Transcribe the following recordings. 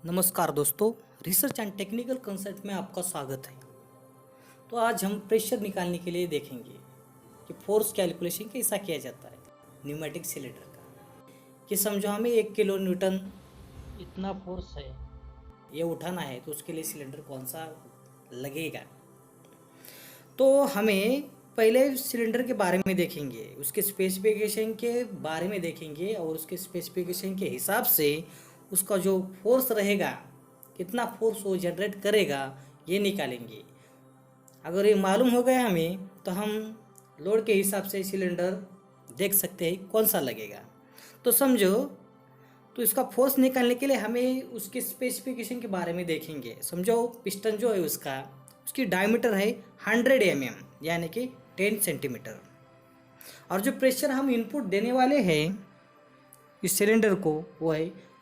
नमस्कार दोस्तों, research and technical consult में आपका स्वागत है। तो आज हम प्रेशर निकालने के लिए देखेंगे कि फोर्स कैलकुलेशन कैसा किया जाता है न्यूमेटिक सिलेंडर का। कि समझो हमें 1 किलो न्यूटन इतना फोर्स है, ये उठाना है, तो उसके लिए सिलेंडर कौन सा लगेगा। तो हमें पहले सिलेंडर के बारे में देखेंगे, उसके स्पेसिफिकेशन के बारे में देखेंगे और उसके स्पेसिफिकेशन के हिसाब से उसका जो फोर्स रहेगा, कितना फोर्स वो जनरेट करेगा, ये निकालेंगे। अगर ये मालूम हो गया हमें, तो हम लोड के हिसाब से सिलेंडर देख सकते हैं कौन सा लगेगा। तो समझो, तो इसका फोर्स निकालने के लिए हमें उसके स्पेसिफिकेशन के बारे में देखेंगे। समझो पिस्टन जो है उसकी डायमीटर है 100 mm यानी कि 10 सेंटीमीटर, और जो प्रेशर हम इनपुट देने वाले हैं इस सिलेंडर को वो है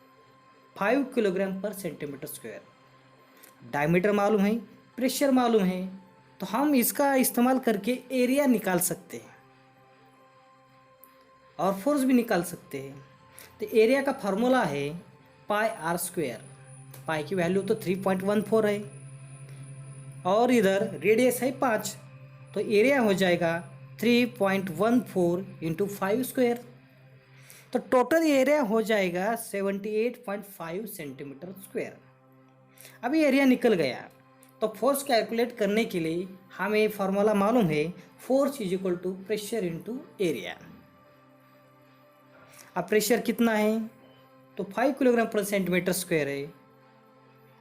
5 kilogram per centimetre square. Diameter मालूम है, प्रेशर मालूम है, तो हम इसका इस्तेमाल करके एरिया निकाल सकते हैं और फोर्स भी निकाल सकते हैं। तो एरिया का फार्मूला है पाई आर स्क्वायर। पाई की वैल्यू तो 3.14 है और इधर रेडियस है 5, तो एरिया हो जाएगा 3.14 इंटू 5 स्क्वायर। तो टोटल एरिया हो जाएगा 78.5 सेंटीमीटर स्क्वायर। अभी एरिया निकल गया, तो फोर्स कैलकुलेट करने के लिए हमें फार्मूला मालूम है, force is equal to pressure into area. अब प्रेशर कितना है, तो 5 किलोग्राम पर सेंटीमीटर स्क्वायर है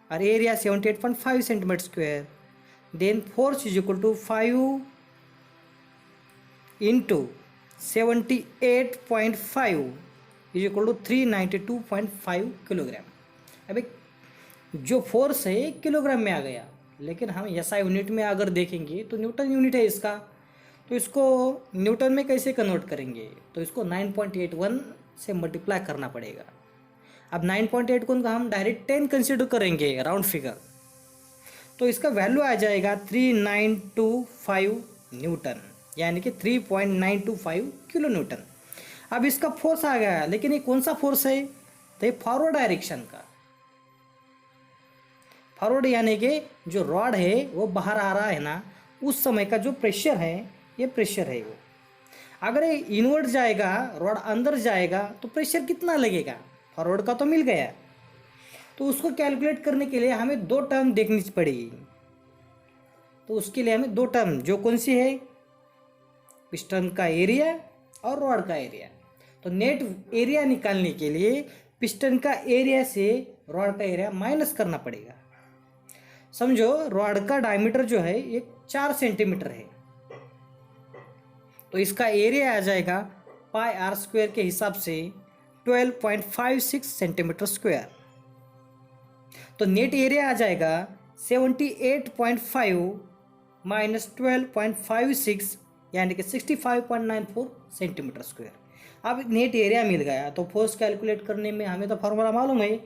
और area 78.5 centimetre square. Then force is equal to 5 into 78.5 is equal to 392.5 kilogram. अभी जो फोर्स है 1 किलोग्राम में आ गया, लेकिन हम एसआई यूनिट में अगर देखेंगे तो न्यूटन यूनिट है इसका। तो इसको न्यूटन में कैसे कन्वर्ट करेंगे, तो इसको 9.81 से मल्टीप्लाई करना पड़ेगा। अब 9.81 का हम डायरेक्ट 10 कंसिडर करेंगे राउंड फिगर, तो इसका वैल्यू आ जाएगा 3925 न्यूटन यानी कि 3.925 किलो न्यूटन। अब इसका फोर्स आ गया, लेकिन ये कौन सा फोर्स है, तो ये फॉरवर्ड डायरेक्शन का। फॉरवर्ड यानी कि जो रॉड है वो बाहर आ रहा है ना, उस समय का जो प्रेशर है, ये प्रेशर है वो। अगर ये इनवर्ड जाएगा, रॉड अंदर जाएगा, तो प्रेशर कितना लगेगा, फॉरवर्ड का तो मिल गया। तो उसको कैलकुलेट करने के लिए हमें दो टर्म देखनी पड़ेगी। तो उसके लिए हमें दो टर्म, जो कौन सी है, पिस्टन का एरिया और रॉड का एरिया। तो नेट एरिया निकालने के लिए पिस्टन का एरिया से रॉड का एरिया माइनस करना पड़ेगा। समझो रॉड का डायमीटर जो है ये 4 सेंटीमीटर है, तो इसका एरिया आ जाएगा पाई आर स्क्वायर के हिसाब से 12.56 सेंटीमीटर स्क्वायर। तो नेट एरिया आ जाएगा 78.5 माइनस 12.56 यानी कि 65.94 सेंटीमीटर स्क्वायर। अब नेट एरिया मिल गया, तो फोर्स कैलकुलेट करने में हमें तो फार्मूला मालूम है,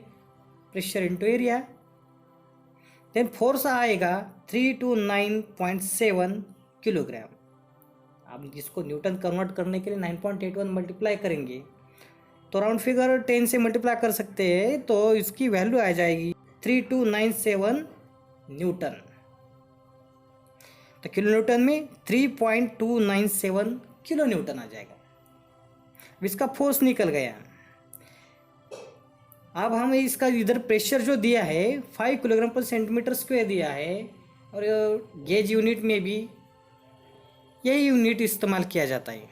pressure into area. Then force आएगा 329.7 किलोग्राम। अब इसको न्यूटन कन्वर्ट करने के लिए 9.81 मल्टीप्लाई करेंगे, तो राउंड फिगर 10 से मल्टीप्लाई कर सकते हैं, तो इसकी वैल्यू आ जाएगी 3297 न्यूटन। तो किलो न्यूटन में 3.297 किलो न्यूटन आ जाएगा। इसका फोर्स निकल गया। अब हम इसका इधर प्रेशर जो दिया है 5 किलोग्राम पर सेंटीमीटर स्क्वायर दिया है, और गेज यूनिट में भी यही यूनिट इस्तेमाल किया जाता है।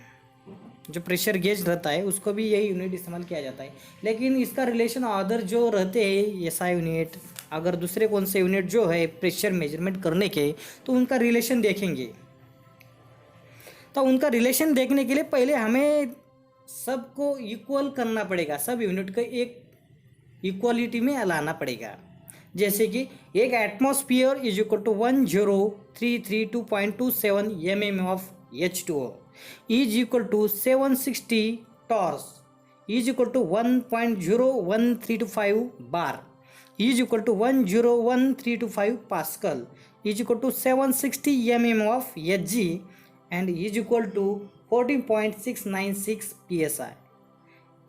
जो प्रेशर गेज रहता है उसको भी यही यूनिट इस्तेमाल किया जाता है, लेकिन इसका रिलेशन अदर जो रहते हैं एसआई यूनिट, अगर दूसरे कौन से यूनिट जो है प्रेशर मेजरमेंट करने के, तो उनका रिलेशन देखेंगे। तो उनका रिलेशन देखने के लिए पहले हमें सबको इक्वल करना पड़ेगा, सब यूनिट को एक इक्वालिटी में लाना पड़ेगा। जैसे कि एक atmosphere is equal to 10332.27 mm of H2O is equal to 760 torrs is equal to 1.01325 bar is equal to 101,325 pascal is equal to 760 mm of Hg and is equal to 14.696 PSI।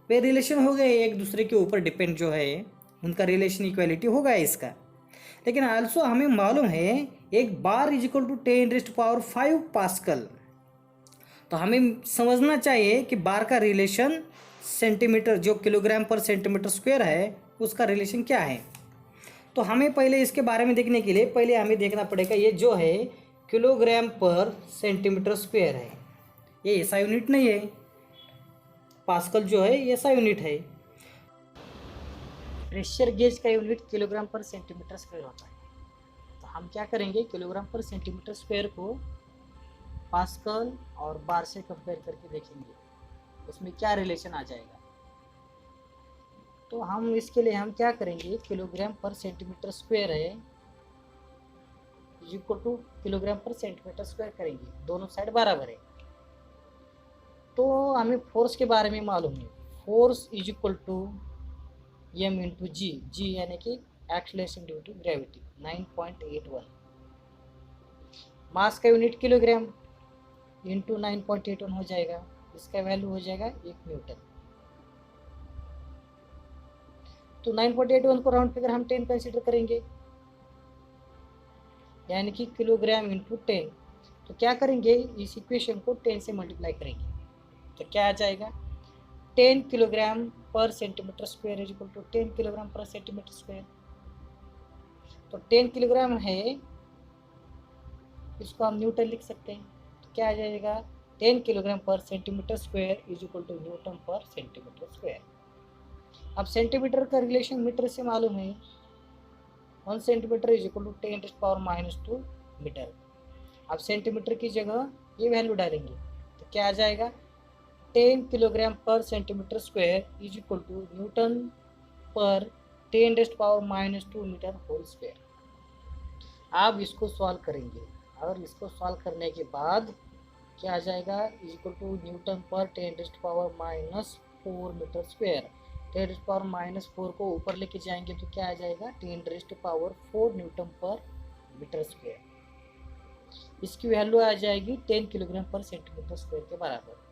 वे relation हो गए एक दूसरे के ऊपर depend जो है, उनका रिलेशन इक्वालिटी होगा इसका। लेकिन आल्सो हमें मालूम है एक bar is equal to 10⁵ pascal. तो हमें समझना चाहिए कि बार का रिलेशन सेंटीमीटर, जो किलोग्राम पर सेंटीमीटर स्क्वायर है, उसका रिलेशन क्या है। तो हमें पहले इसके बारे में देखने के लिए पहले हमें देखना पड़ेगा ये जो है किलोग्राम पर सेंटीमीटर स्क्वायर है, ये ऐसा यूनिट नहीं है। पास्कल जो है ये ऐसा यूनिट है। प्रेशर गेज का unit kilogram per centimetre square होता है। तो हम क्या करेंगे, किलोग्राम पर सेंटीमीटर स्क्वायर को पास्कल और बार से कंपेयर करके देखेंगे उसमें क्या रिलेशन आ जाएगा। तो हम इसके लिए हम क्या करेंगे, किलोग्राम पर सेंटीमीटर स्क्वायर है equal two kilogram per centimetre square करेंगे, दोनों साइड बराबर है। तो हमें फोर्स के बारे में मालूम है, force is equal to m into G, G यानी कि acceleration due to gravity 9.81। Mass का यूनिट किलोग्राम इंटू 9.81 हो जाएगा, इसका वैल्यू हो जाएगा 1 न्यूटन। तो 9.81 को राउंड फिगर हम 10 कंसीडर करेंगे, यानी कि किलोग्राम इंटू 10। तो क्या करेंगे, इस इक्वेशन को 10 से मल्टीप्लाई करेंगे तो क्या आ जाएगा, 10 kilogram per centimetre square is equal to 10 kilogram per centimetre square. तो 10 किलोग्राम है, इसको हम न्यूटन लिख सकते हैं। तो क्या आ जाएगा, 10 kilogram per centimetre square is equal to newton per centimetre square. अब सेंटीमीटर का रिलेशन मीटर से मालूम है, 1 centimetre is equal to 10⁻⁻² metre. अब सेंटीमीटर की जगह ये वैल्यू डालेंगे तो क्या आ जाएगा, 10 kilogram per centimetre square is equal to newton per 10⁻⁻² metre whole square. आप इसको सॉल्व करेंगे और इसको सॉल्व करने के बाद क्या आ जाएगा, इज इक्वल टू न्यूटन पर 10⁻⁻4 मीटर स्क्वायर। 10⁻⁻4 को ऊपर लेके जाएंगे तो क्या आ जाएगा, 10⁻4 न्यूटन पर मीटर स्क्वायर। इसकी वैल्यू आ जाएगी 10 किलोग्राम पर सेंटीमीटर स्क्वायर के बराबर।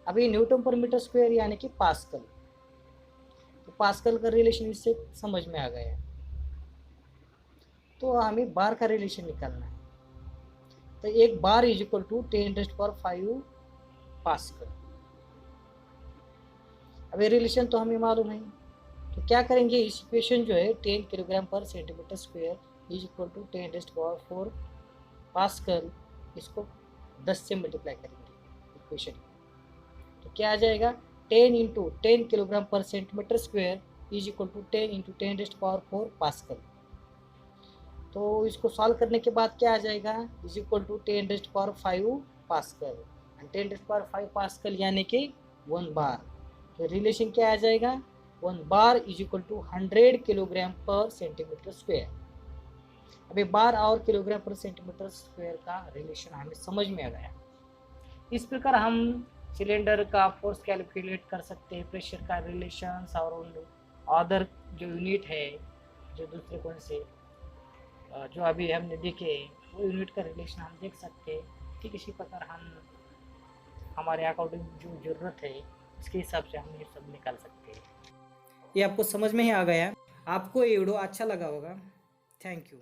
अभी न्यूटन पर मीटर स्क्वायर यानी कि पास्कल, तो पास्कल का रिलेशन इससे समझ में आ गया। तो हमें बार का रिलेशन निकालना है। तो एक bar is equal to 10⁵ pascal. अब ये रिलेशन तो हमें मालूम है, तो क्या करेंगे, इस इक्वेशन जो है 10 kilogram per centimetre square is equal to 10⁻4 pascal, इसको 10 से मल्टीप्लाई करेंगे इक्वेशन। तो क्या आ जाएगा, 10 into 10 kilogram per centimetre square is equal to 10 into 10⁻4 pascal. तो इसको सॉल्व करने के बाद क्या आ जाएगा, is equal to 10⁵ pascal, 10⁵ pascal यानी कि 1 बार। तो रिलेशन क्या आ जाएगा, 1 bar is equal to 100 kilogram per centimetre square. अभी बार और किलोग्राम पर सेंटीमीटर स्क्वायर का रिलेशन हमें समझ में आ गया। इस प्रकार हम सिलेंडर का फोर्स कैलकुलेट कर सकते हैं, प्रेशर का रिलेशन और अदर जो यूनिट है जो दूसरे कौन से जो अभी हमने देखे वो यूनिट का रिलेशन हम देख सकते हैं। ठीक इसी प्रकार हम हमारे अकॉर्डिंग जो ज़रूरत है उसके हिसाब से हम ये सब निकाल सकते हैं। ये आपको समझ में ही आ गया, आपको ये वीडियो अच्छा लगा होगा। Thank you.